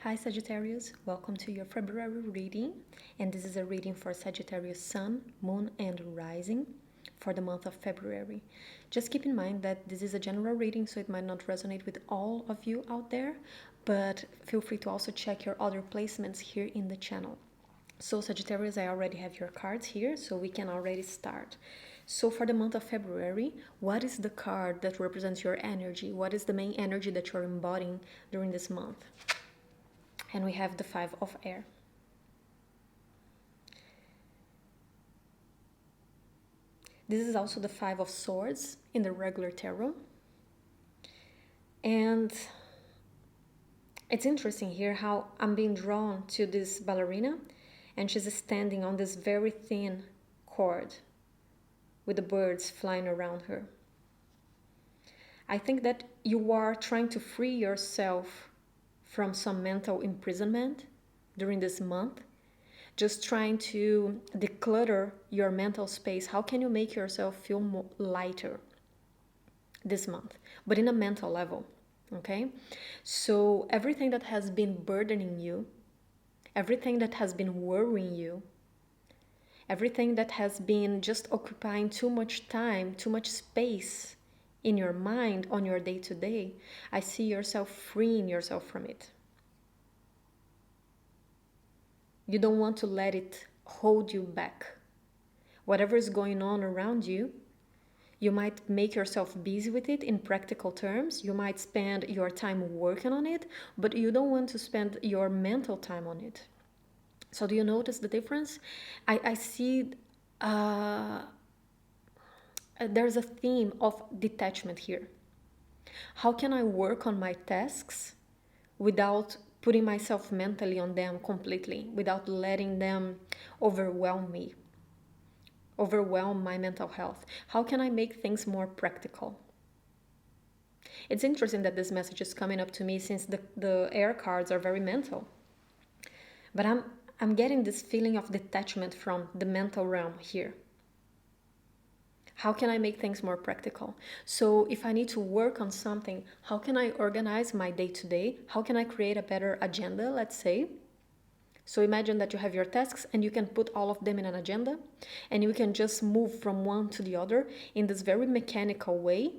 Hi Sagittarius, welcome to your February reading, and this is a reading for Sagittarius Sun, Moon and Rising for the month of February. Just keep in mind that this is a general reading, so it might not resonate with all of you out there, but feel free to also check your other placements here in the channel. So Sagittarius, I already have your cards here, so we can already start. So for the month of February, what is the card that represents your energy? What is the main energy that you're embodying during this month? And we have the Five of Air. This is also the Five of Swords in the regular tarot. And it's interesting here how I'm being drawn to this ballerina, and she's standing on this very thin cord with the birds flying around her. I think that you are trying to free yourself from some mental imprisonment during this month, just trying to declutter your mental space. How can you make yourself feel more lighter this month, but in a mental level? Okay, so everything that has been burdening you, everything that has been worrying you, everything that has been just occupying too much time, too much space in your mind on your day-to-day, I see yourself freeing yourself from it. You don't want to let it hold you back. Whatever is going on around you, you might make yourself busy with it in practical terms. You might spend your time working on it, but you don't want to spend your mental time on it. So do you notice the difference? I see there's a theme of detachment here. How can I work on my tasks without putting myself mentally on them completely, without letting them overwhelm me, overwhelm my mental health? How can I make things more practical? It's interesting that this message is coming up to me since the air cards are very mental. But I'm getting this feeling of detachment from the mental realm here. How can I make things more practical? So if I need to work on something, how can I organize my day-to-day? How can I create a better agenda, let's say? So imagine that you have your tasks and you can put all of them in an agenda, and you can just move from one to the other in this very mechanical way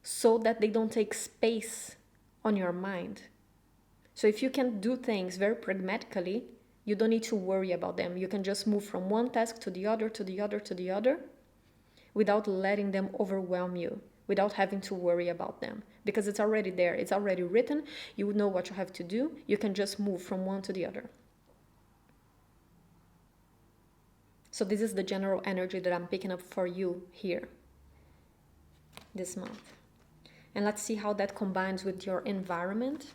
so that they don't take space on your mind. So if you can do things very pragmatically, you don't need to worry about them. You can just move from one task to the other, to the other, to the other, without letting them overwhelm you, without having to worry about them, because it's already there, it's already written, you would know what you have to do, you can just move from one to the other. So this is the general energy that I'm picking up for you here this month. And let's see how that combines with your environment.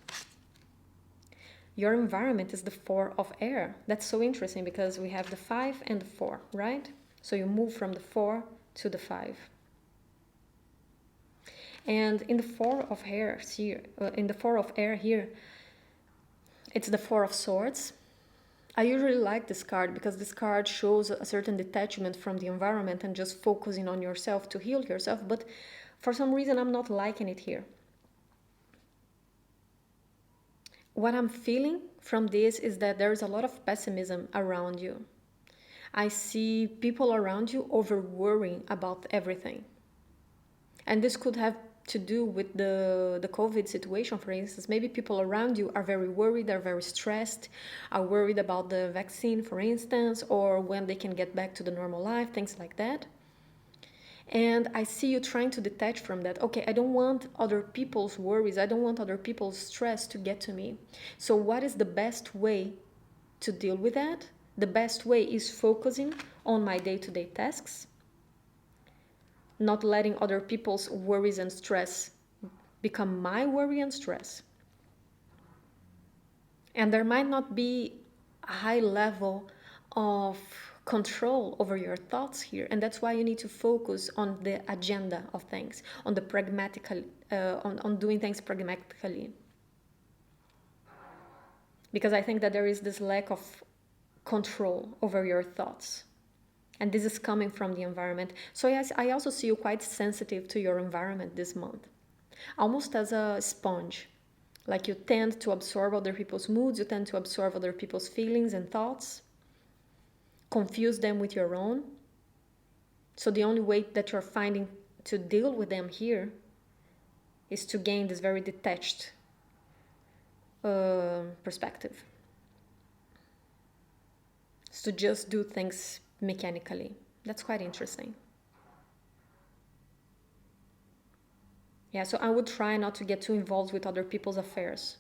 Your environment is the Four of Air. That's so interesting because we have the 5 and the 4, right? So you move from the 4 to the 5. And in the Four of Air here, it's the Four of Swords. I usually like this card because this card shows a certain detachment from the environment and just focusing on yourself to heal yourself, but for some reason I'm not liking it here. What I'm feeling from this is that there is a lot of pessimism around you. I see people around you over worrying about everything. And this could have to do with the COVID situation, for instance. Maybe people around you are very worried, are very stressed, are worried about the vaccine, for instance, or when they can get back to the normal life, things like that. And I see you trying to detach from that. Okay, I don't want other people's worries, I don't want other people's stress to get to me. So what is the best way to deal with that? The best way is focusing on my day-to-day tasks, not letting other people's worries and stress become my worry and stress. And there might not be a high level of control over your thoughts here, and that's why you need to focus on the agenda of things, on the pragmatical, on doing things pragmatically. Because I think that there is this lack of control over your thoughts. And this is coming from the environment. So yes, I also see you quite sensitive to your environment this month. Almost as a sponge. Like you tend to absorb other people's moods, you tend to absorb other people's feelings and thoughts, confuse them with your own. So the only way that you're finding to deal with them here is to gain this very detached perspective. It's to just do things mechanically. That's quite interesting. Yeah, so I would try not to get too involved with other people's affairs.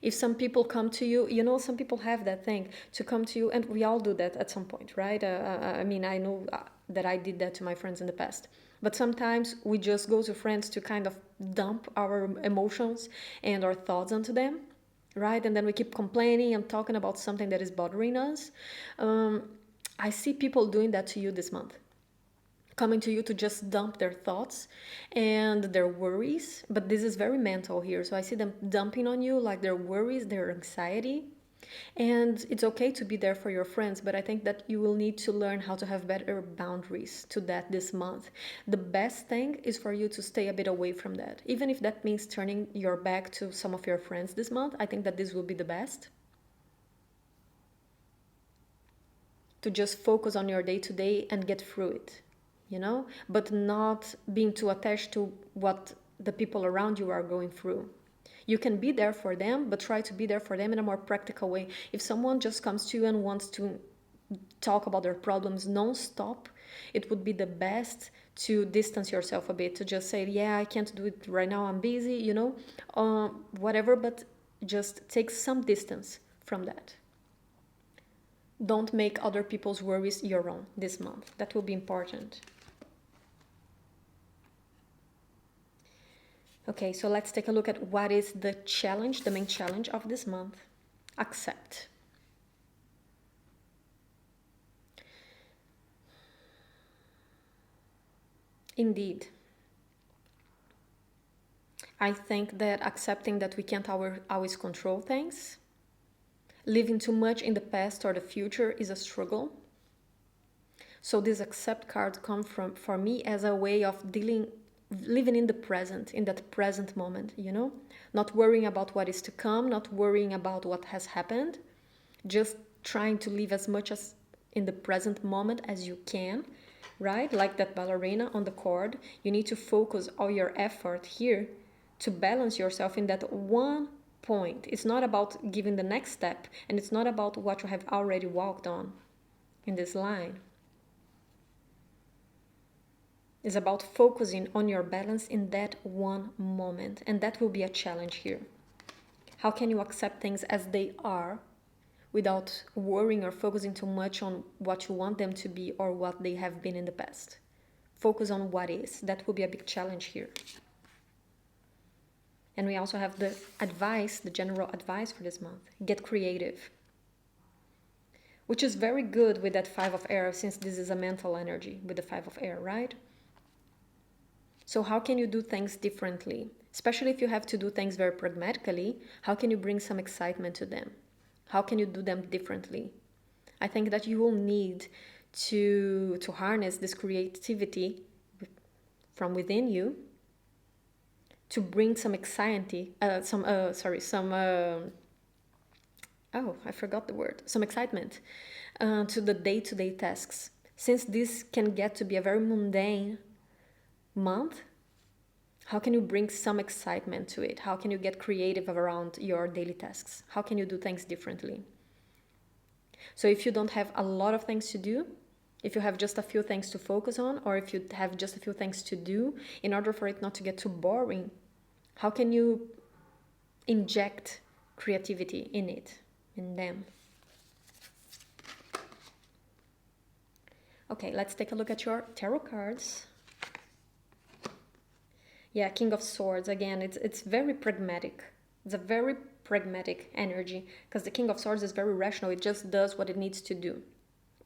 If some people come to you, you know, some people have that thing to come to you, and we all do that at some point, right? I mean, I know that I did that to my friends in the past. But sometimes we just go to friends to kind of dump our emotions and our thoughts onto them, right? And then we keep complaining and talking about something that is bothering us. I see people doing that to you this month, coming to you to just dump their thoughts and their worries. But this is very mental here. So I see them dumping on you like their worries, their anxiety. And it's okay to be there for your friends, but I think that you will need to learn how to have better boundaries to that this month. The best thing is for you to stay a bit away from that. Even if that means turning your back to some of your friends this month, I think that this will be the best. To just focus on your day to day and get through it, you know, but not being too attached to what the people around you are going through. You can be there for them, but try to be there for them in a more practical way. If someone just comes to you and wants to talk about their problems non-stop, it would be the best to distance yourself a bit, to just say, yeah, I can't do it right now, I'm busy, you know, whatever, but just take some distance from that. Don't make other people's worries your own this month. That will be important. Okay, so let's take a look at what is the challenge, the main challenge of this month. Accept. Indeed. I think that accepting that we can't always control things, living too much in the past or the future is a struggle. So this accept card comes from, for me, as a way of living in the present, in that present moment, you know, not worrying about what is to come, not worrying about what has happened, just trying to live as much as in the present moment as you can, right? Like that ballerina on the cord, you need to focus all your effort here to balance yourself in that one point. It's not about giving the next step, and it's not about what you have already walked on in this line. It's about focusing on your balance in that one moment, and that will be a challenge here. How can you accept things as they are without worrying or focusing too much on what you want them to be or what they have been in the past? Focus on what is. That will be a big challenge here. And we also have the advice, the general advice for this month. Get creative. Which is very good with that 5 of air, since this is a mental energy with the 5 of air, right? So how can you do things differently? Especially if you have to do things very pragmatically, how can you bring some excitement to them? How can you do them differently? I think that you will need to harness this creativity from within you to bring some excitement, some excitement to the day-to-day tasks. Since this can get to be a very mundane month, how can you bring some excitement to it? How can you get creative around your daily tasks? How can you do things differently? So if you don't have a lot of things to do, if you have just a few things to focus on, or if you have just a few things to do, in order for it not to get too boring, how can you inject creativity in them? Okay, let's take a look at your tarot cards. Yeah, King of Swords, again, it's very pragmatic. It's a very pragmatic energy, because the King of Swords is very rational. It just does what it needs to do.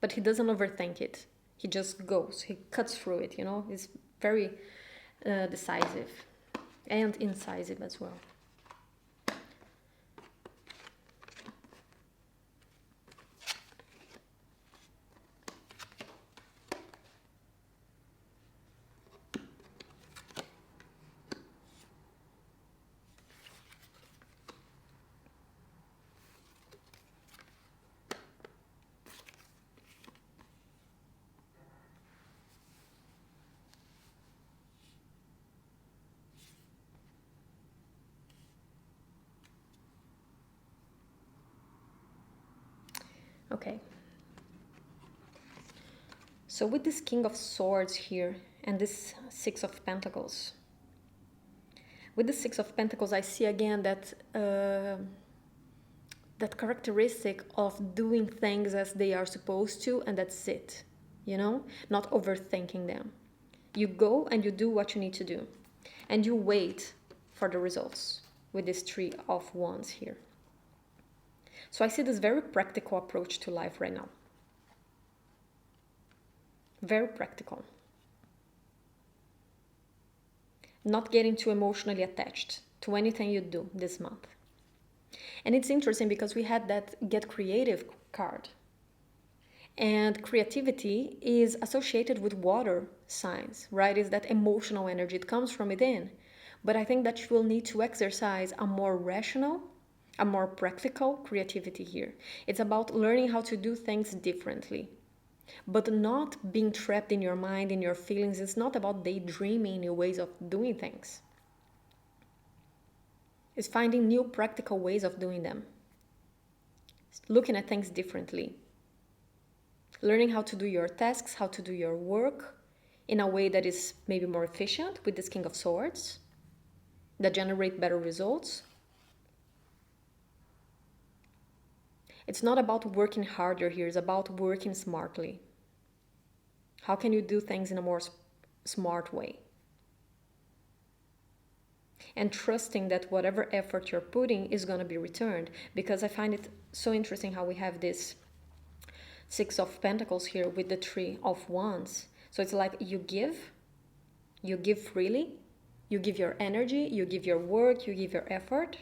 But he doesn't overthink it. He just goes. He cuts through it, you know? He's very decisive and incisive as well. Okay. So with this King of Swords here and this Six of Pentacles, with the Six of Pentacles, I see again that that characteristic of doing things as they are supposed to, and that's it, you know, not overthinking them. You go and you do what you need to do, and you wait for the results with this Three of Wands here. So I see this very practical approach to life right now. Very practical. Not getting too emotionally attached to anything you do this month. And it's interesting because we had that Get Creative card. And creativity is associated with water signs, right? Is that emotional energy. It comes from within. But I think that you will need to exercise a more rational, a more practical creativity here. It's about learning how to do things differently, but not being trapped in your mind, in your feelings. It's not about daydreaming new ways of doing things. It's finding new practical ways of doing them. Looking at things differently. Learning how to do your tasks, how to do your work in a way that is maybe more efficient with this King of Swords, that generate better results. It's not about working harder here, it's about working smartly. How can you do things in a more smart way? And trusting that whatever effort you're putting is going to be returned. Because I find it so interesting how we have this Six of Pentacles here with the Three of Wands. So it's like you give freely, you give your energy, you give your work, you give your effort,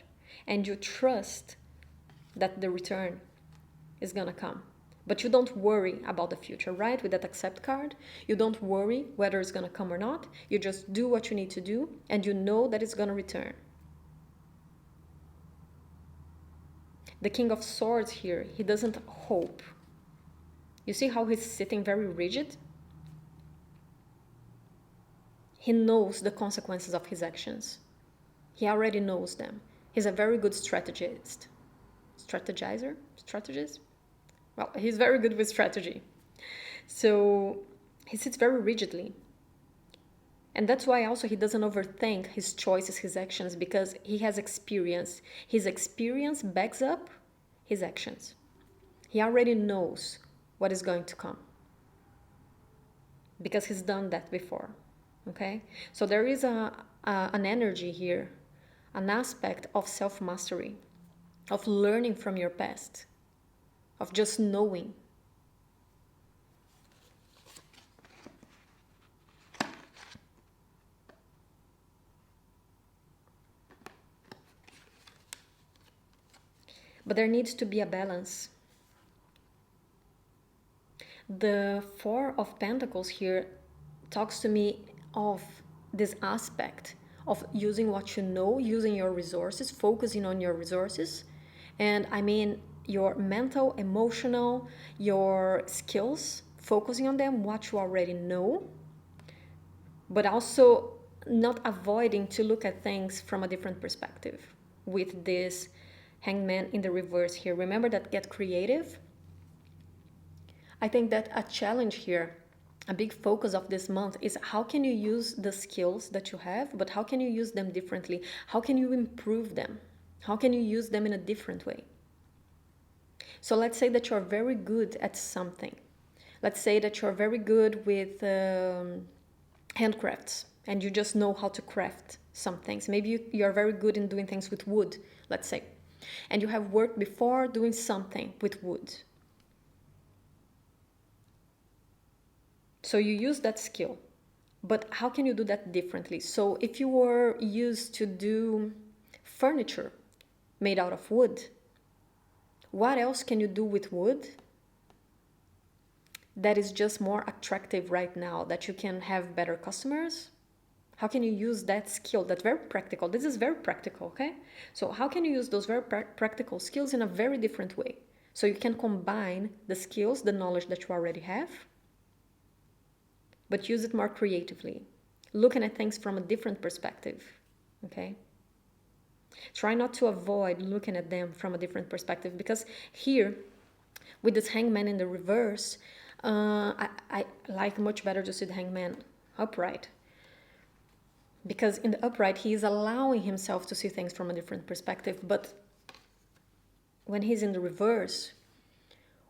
and you trust that the return is gonna come. But you don't worry about the future, right? With that Accept card, you don't worry whether it's gonna come or not. You just do what you need to do, and you know that it's gonna return. The King of Swords here, he doesn't hope. You see how he's sitting very rigid? He knows the consequences of his actions. He already knows them. He's a very good strategist. Strategist? Well, he's very good with strategy. So he sits very rigidly. And that's why also he doesn't overthink his choices, his actions, because he has experience. His experience backs up his actions. He already knows what is going to come because he's done that before. Okay? So there is an energy here, an aspect of self-mastery, of learning from your past, of just knowing. But there needs to be a balance. The Four of Pentacles here talks to me of this aspect of using what you know, using your resources, focusing on your resources. And I mean your mental, emotional, your skills, focusing on them, what you already know, but also not avoiding to look at things from a different perspective with this Hangman in the reverse here. Remember that Get Creative? I think that a challenge here, a big focus of this month is how can you use the skills that you have, but how can you use them differently? How can you improve them? How can you use them in a different way? So let's say that you're very good at something. Let's say that you're very good with handcrafts and you just know how to craft some things. Maybe you're very good in doing things with wood, let's say. And you have worked before doing something with wood. So you use that skill, but how can you do that differently? So if you were used to do furniture made out of wood, what else can you do with wood that is just more attractive right now, that you can have better customers? How can you use that skill? That's very practical. This is very practical, okay? So how can you use those very practical skills in a very different way? So you can combine the skills, the knowledge that you already have, but use it more creatively, looking at things from a different perspective, okay? Try not to avoid looking at them from a different perspective, because here With this hangman in the reverse, I like much better to see the hangman upright. Because in the upright, he is allowing himself to see things from a different perspective. But when he's in the reverse,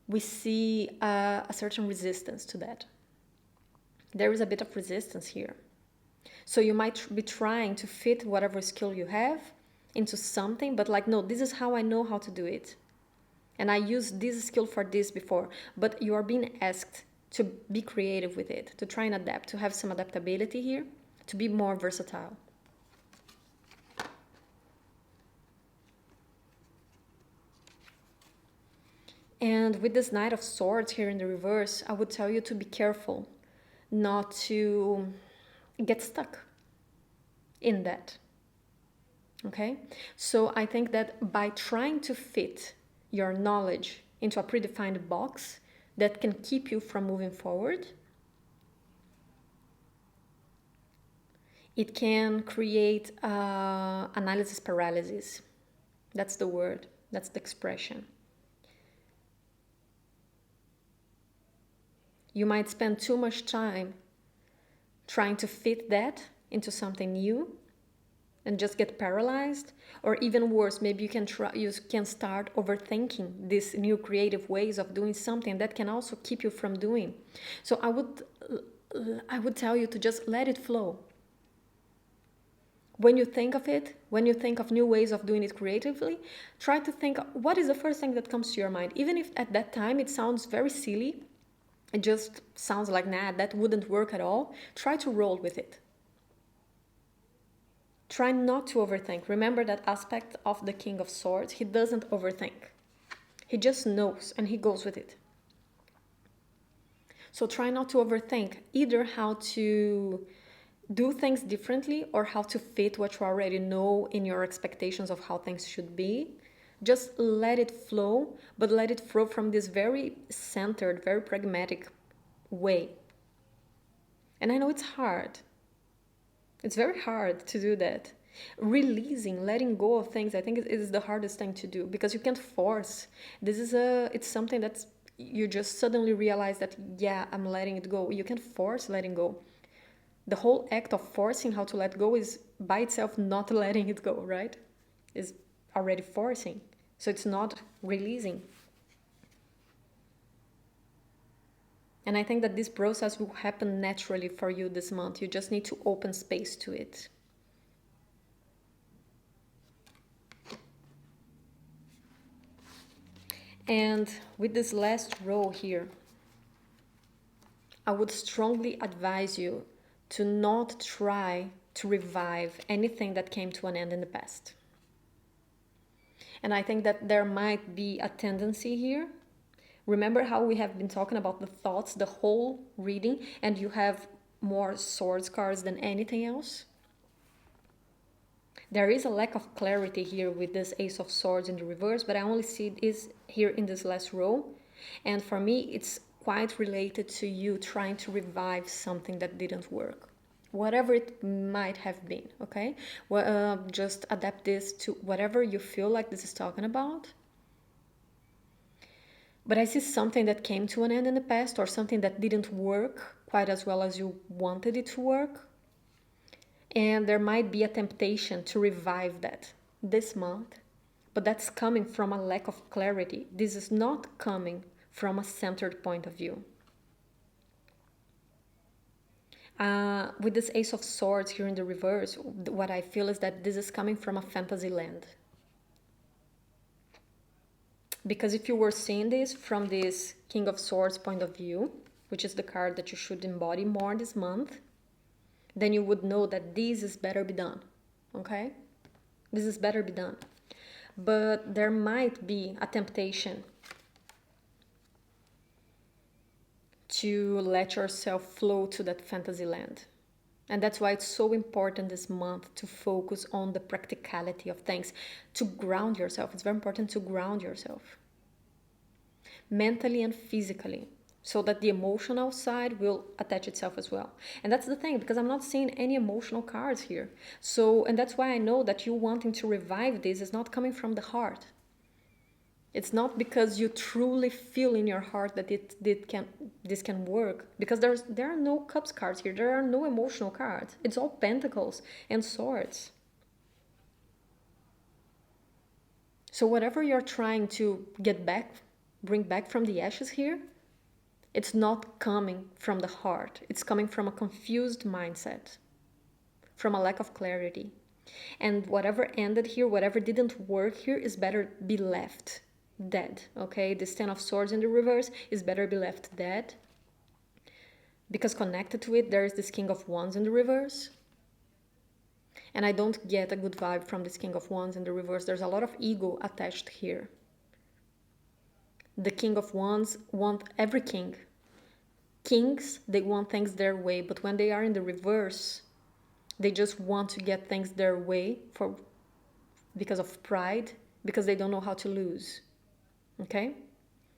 we see a certain resistance to that. There is a bit of resistance here. So you might be trying to fit whatever skill you have into something, but like, no, this is how I know how to do it. And I used this skill for this before, but you are being asked to be creative with it, to try and adapt, to have some adaptability here, to be more versatile. And with this Knight of Swords here in the reverse, I would tell you to be careful not to get stuck in that. Okay? So I think that by trying to fit your knowledge into a predefined box that can keep you from moving forward, it can create analysis paralysis. That's the word, that's the expression. You might spend too much time trying to fit that into something new and just get paralyzed, or even worse, maybe you can start overthinking these new creative ways of doing something that can also keep you from doing. So I would tell you to just let it flow. When you think of it, when you think of new ways of doing it creatively, try to think, what is the first thing that comes to your mind? Even if at that time it sounds very silly, it just sounds like, nah, that wouldn't work at all. Try to roll with it. Try not to overthink. Remember that aspect of the King of Swords. He doesn't overthink. He just knows and he goes with it. So try not to overthink either how to do things differently or how to fit what you already know in your expectations of how things should be. Just let it flow, but let it flow from this very centered, very pragmatic way. And I know it's hard. It's very hard to do that. Releasing, letting go of things, I think it is the hardest thing to do because you can't force. It's something that's, you just suddenly realize that, yeah, I'm letting it go. You can't force letting go. The whole act of forcing how to let go is by itself not letting it go, right? Is already forcing. So it's not releasing. And I think that this process will happen naturally for you this month. You just need to open space to it. And with this last row here, I would strongly advise you to not try to revive anything that came to an end in the past. And I think that there might be a tendency here. Remember how we have been talking about the thoughts, the whole reading, and you have more swords cards than anything else? There is a lack of clarity here with this Ace of Swords in the reverse, but I only see it here in this last row. And for me, it's quite related to you trying to revive something that didn't work. Whatever it might have been, okay? Well, just adapt this to whatever you feel like this is talking about. But I see something that came to an end in the past or something that didn't work quite as well as you wanted it to work. And there might be a temptation to revive that this month, but that's coming from a lack of clarity. This is not coming from a centered point of view. With this Ace of Swords here in the reverse, what I feel is that this is coming from a fantasy land. Because if you were seeing this from this King of Swords point of view, which is the card that you should embody more this month, then you would know that this is better be done, okay? This is better be done. But there might be a temptation to let yourself flow to that fantasy land. And that's why it's so important this month to focus on the practicality of things, to ground yourself. It's very important to ground yourself mentally and physically, so that the emotional side will attach itself as well. And that's the thing, because I'm not seeing any emotional cards here. So, and that's why I know that you wanting to revive this is not coming from the heart. It's not because you truly feel in your heart that this can work, because there are no cups cards here. There are no emotional cards. It's all pentacles and swords. So whatever you're trying to get back, bring back from the ashes here, it's not coming from the heart. It's coming from a confused mindset, from a lack of clarity. And whatever ended here, whatever didn't work here, is better be left dead. Okay, this Ten of Swords in the reverse is better be left dead, because connected to it there is this King of Wands in the reverse, and I don't get a good vibe from this King of Wands in the reverse. There's a lot of ego attached here. The King of Wands want every king. Kings, they want things their way, but when they are in the reverse, they just want to get things their way because of pride, because they don't know how to lose. Okay?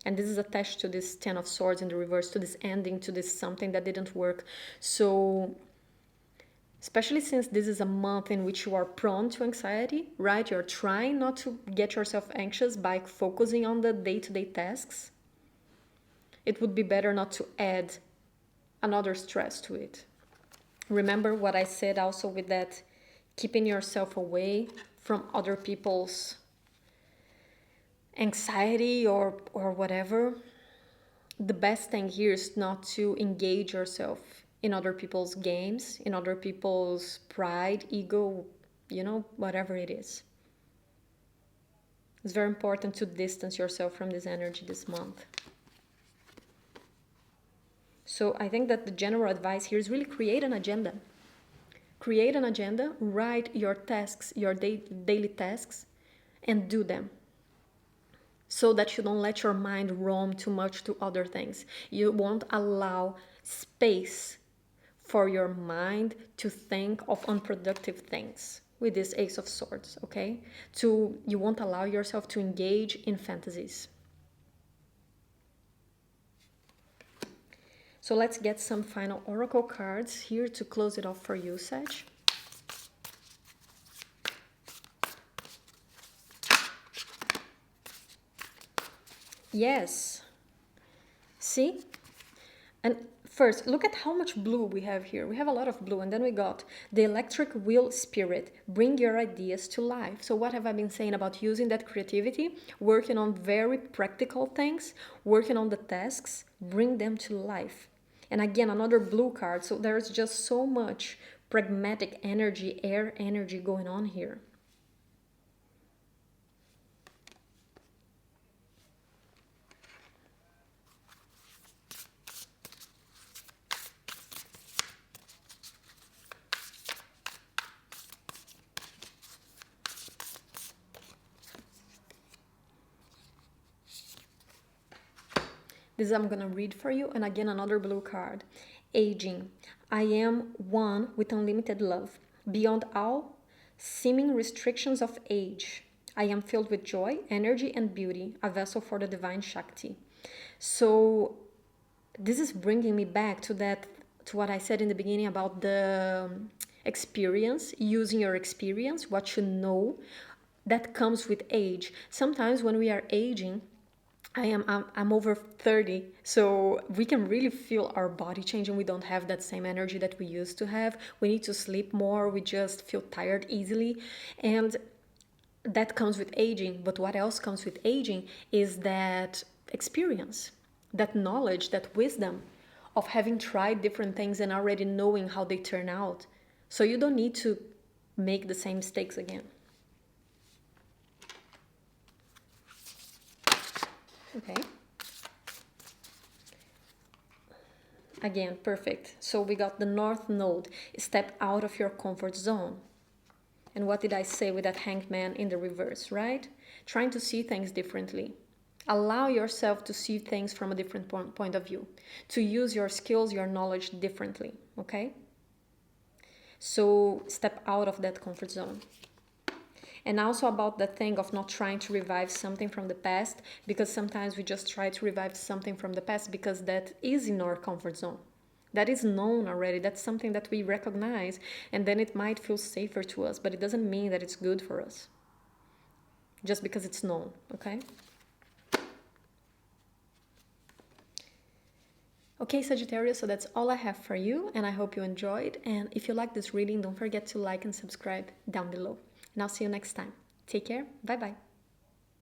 And this is attached to this Ten of Swords in the reverse, to this ending, to this something that didn't work. So, especially since this is a month in which you are prone to anxiety, right? You're trying not to get yourself anxious by focusing on the day-to-day tasks. It would be better not to add another stress to it. Remember what I said also with that, keeping yourself away from other people's anxiety or whatever. The best thing here is not to engage yourself in other people's games, in other people's pride, ego, whatever it is. It's very important to distance yourself from this energy this month. So I think that the general advice here is really create an agenda. Create an agenda, write your tasks, your daily tasks, and do them, so that you don't let your mind roam too much to other things. You won't allow space for your mind to think of unproductive things with this Ace of Swords, okay? You won't allow yourself to engage in fantasies. So let's get some final oracle cards here to close it off for you, Sag. Yes. See? And first, look at how much blue we have here. We have a lot of blue. And then we got the electric wheel spirit. Bring your ideas to life. So what have I been saying about using that creativity? Working on very practical things. Working on the tasks. Bring them to life. And again, another blue card. So there's just so much pragmatic energy, air energy going on here. This I'm gonna read for you, and again another blue card. Aging. I am one with unlimited love. Beyond all seeming restrictions of age, I am filled with joy, energy, and beauty, a vessel for the divine Shakti. So this is bringing me back to what I said in the beginning about the experience, using your experience, what you know, that comes with age. Sometimes when we are aging, I'm over 30, so we can really feel our body changing. We don't have that same energy that we used to have. We need to sleep more. We just feel tired easily, and that comes with aging. But what else comes with aging is that experience, that knowledge, that wisdom of having tried different things and already knowing how they turn out. So you don't need to make the same mistakes again. Okay. Again, perfect. So we got the North Node. Step out of your comfort zone. And what did I say with that Hanged Man in the reverse, right? Trying to see things differently. Allow yourself to see things from a different point of view. To use your skills, your knowledge differently, okay? So step out of that comfort zone. And also about the thing of not trying to revive something from the past, because sometimes we just try to revive something from the past because that is in our comfort zone. That is known already. That's something that we recognize, and then it might feel safer to us, but it doesn't mean that it's good for us. Just because it's known, okay? Okay, Sagittarius, so that's all I have for you, and I hope you enjoyed. And if you like this reading, don't forget to like and subscribe down below. And I'll see you next time. Take care. Bye bye.